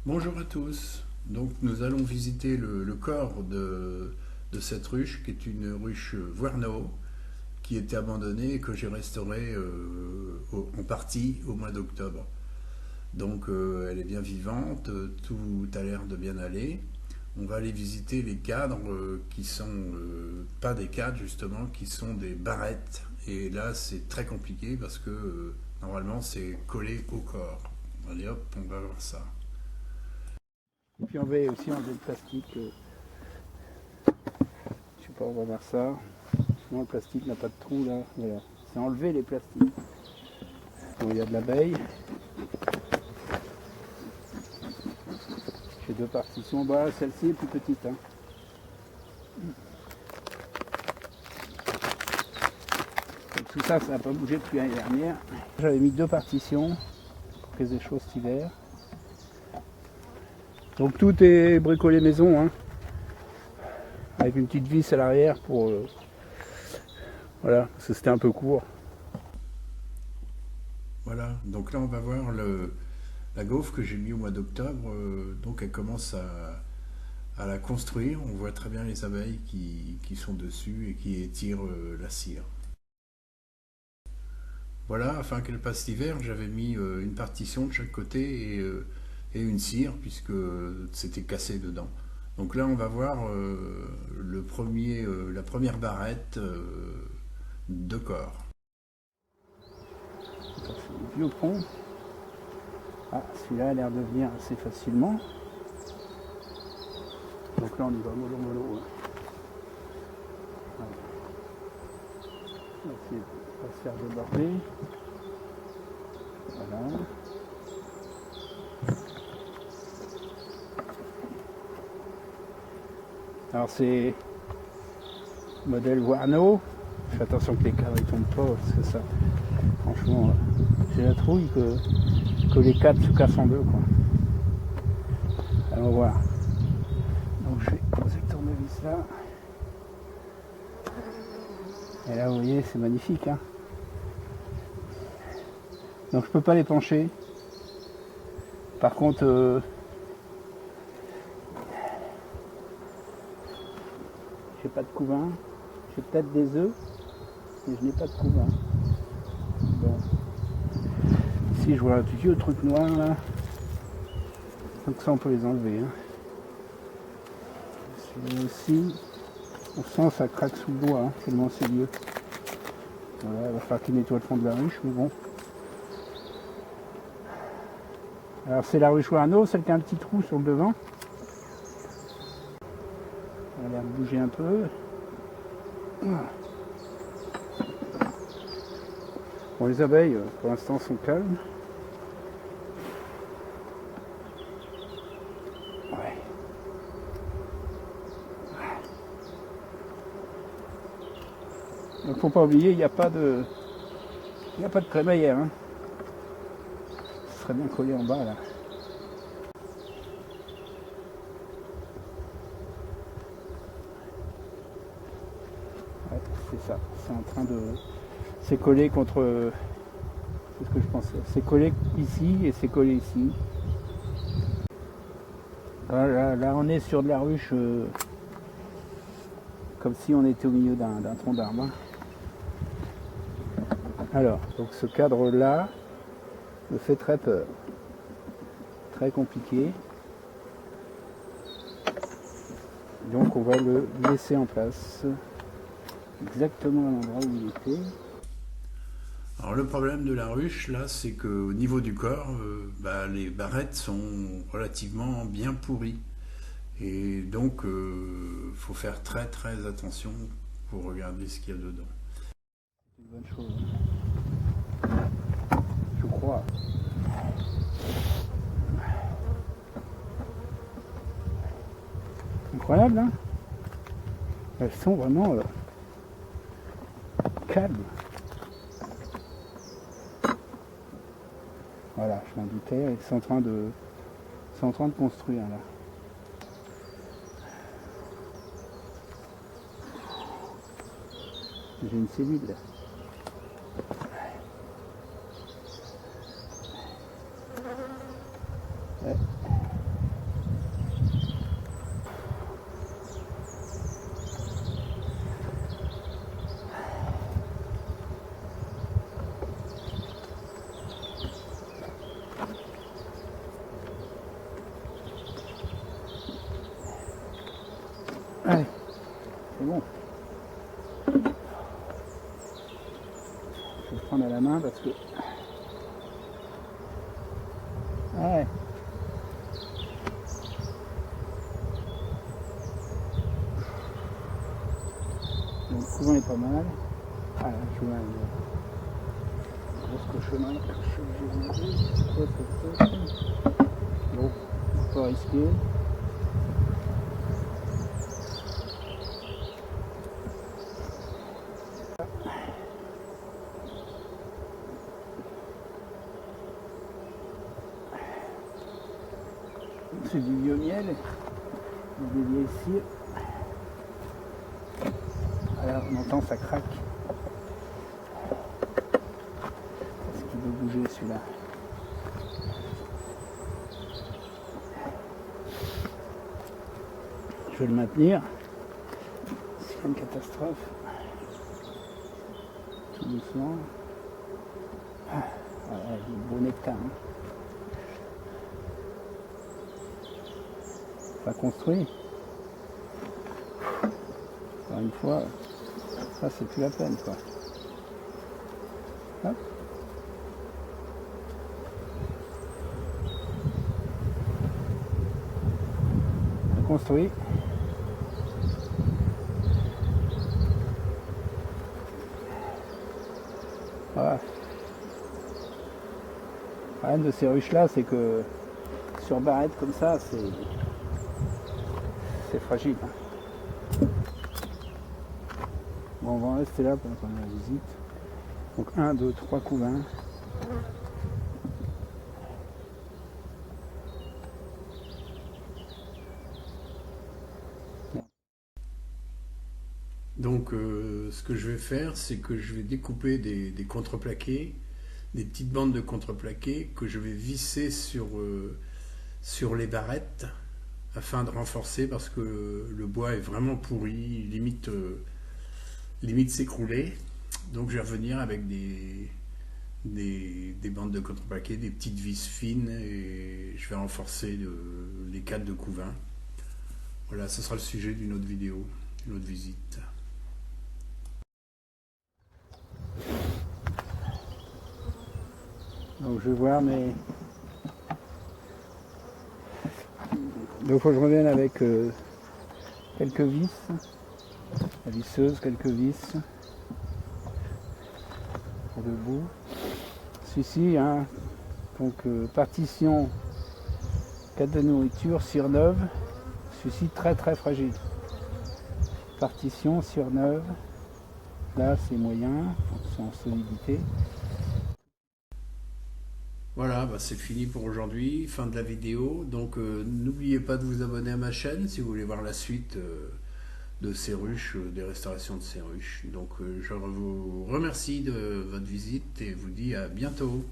Bonjour à tous. Donc nous allons visiter le corps de cette ruche qui est une ruche Vuarneau qui était abandonnée et que j'ai restaurée en partie au mois d'octobre. Donc elle est bien vivante, tout a l'air de bien aller. On va aller visiter les cadres qui sont pas des cadres justement, qui sont des barrettes. Et là c'est très compliqué parce que normalement c'est collé au corps. Allez hop, on va voir ça. Et puis on va aussi enlever le plastique. Je sais pas, on va voir ça. Non, le plastique n'a pas de trou là. Voilà. C'est enlever les plastiques. Bon, il y a de l'abeille. J'ai deux partitions. Bah, celle-ci est plus petite. Hein. Et tout ça, ça n'a pas bougé depuis l'année dernière. J'avais mis deux partitions pour qu'elles aient chaud cet hiver. Donc tout est bricolé maison, hein, avec une petite vis à l'arrière pour... voilà, parce que c'était un peu court. Voilà, donc là on va voir la gaufre que j'ai mis au mois d'octobre. Donc elle commence à la construire. On voit très bien les abeilles qui sont dessus et qui étirent la cire. Voilà, afin qu'elle passe l'hiver, j'avais mis une partition de chaque côté et une cire puisque c'était cassé dedans. Donc là on va voir la première barrette de corps. Ça, c'est le vieux pont. Ah, celui-là a l'air de venir assez facilement. Donc là on y va mollo mollo. Hein. Voilà. On va essayer de pas se faire déborder. Voilà. Alors c'est modèle Warno. Fais attention que les cadres ne tombent pas parce que ça, franchement, j'ai la trouille que les cadres se cassent en deux, quoi. Allons voir. Donc je vais poser le tournevis là. Et là vous voyez c'est magnifique, hein. Donc je peux pas les pencher. Par contre j'ai pas de couvain. J'ai peut-être des œufs, mais je n'ai pas de couvain. Bon. Ici je vois un vieux truc noir là. Donc ça on peut les enlever, hein. Celui-là aussi. On sent ça craque sous le doigt, hein, tellement c'est vieux. Voilà, il va falloir qu'il nettoie le fond de la ruche, mais bon. Alors c'est la ruche Warno, celle qui a un petit trou sur le devant. Elle a l'air de bouger un peu. Voilà. Bon, les abeilles pour l'instant sont calmes. Ouais. Donc faut pas oublier, il n'y a pas de crémaillère, hein. Ce serait bien collé en bas là. Ouais, c'est ça. C'est en train de. C'est collé contre. C'est ce que je pensais. C'est collé ici et c'est collé ici. Là, on est sur de la ruche comme si on était au milieu d'un tronc d'arbre. Alors, donc ce cadre-là me fait très peur. Très compliqué. Donc on va le laisser en place exactement à l'endroit où il était. Alors le problème de la ruche là, c'est qu'au niveau du corps, les barrettes sont relativement bien pourries. Et donc faut faire très très attention pour regarder ce qu'il y a dedans. C'est une bonne chose, je crois. Incroyable, hein. Elles sont vraiment calmes. Voilà, je m'en doutais, ils sont en train de construire là. J'ai une cellule là. Ouais. prendre à la main parce que... Ouais. Donc le couvain est pas mal. Ah là, je vois une grosse cochonnerie que je suis obligé de manger. C'est quoi cette chose? Bon, on peut risquer. C'est du vieux miel, des vieilles cires. Alors on entend ça craque. Est-ce qu'il veut bouger celui-là? Je vais le maintenir. S'il y a une catastrophe. Tout doucement. Ah, voilà, il est beau nectar. Hein. Pas construit. Encore une fois, ça c'est plus la peine quoi. Hop. Construit. Voilà. Le problème de ces ruches là, c'est que sur barrette comme ça, c'est fragile. Bon, on va en rester là pendant la visite. Donc 1, 2, 3 couvains. Donc ce que je vais faire, c'est que je vais découper des contreplaqués, des petites bandes de contreplaqués que je vais visser sur les barrettes afin de renforcer parce que le bois est vraiment pourri, limite s'écrouler. Donc je vais revenir avec des bandes de contreplaqué, des petites vis fines et je vais renforcer les cadres de couvain. Voilà, ce sera le sujet d'une autre vidéo, d'une autre visite. Donc je vais voir mais donc il faut que je revienne avec quelques vis, la visseuse, quelques vis pour le bout. Celui-ci, hein, donc partition 4 de nourriture, cire neuve, celui-ci très très fragile. Partition, cire neuve, là c'est moyen, c'est en solidité. Voilà, bah c'est fini pour aujourd'hui, fin de la vidéo. Donc n'oubliez pas de vous abonner à ma chaîne si vous voulez voir la suite de ces ruches, des restaurations de ces ruches. Donc je vous remercie de votre visite et vous dis à bientôt.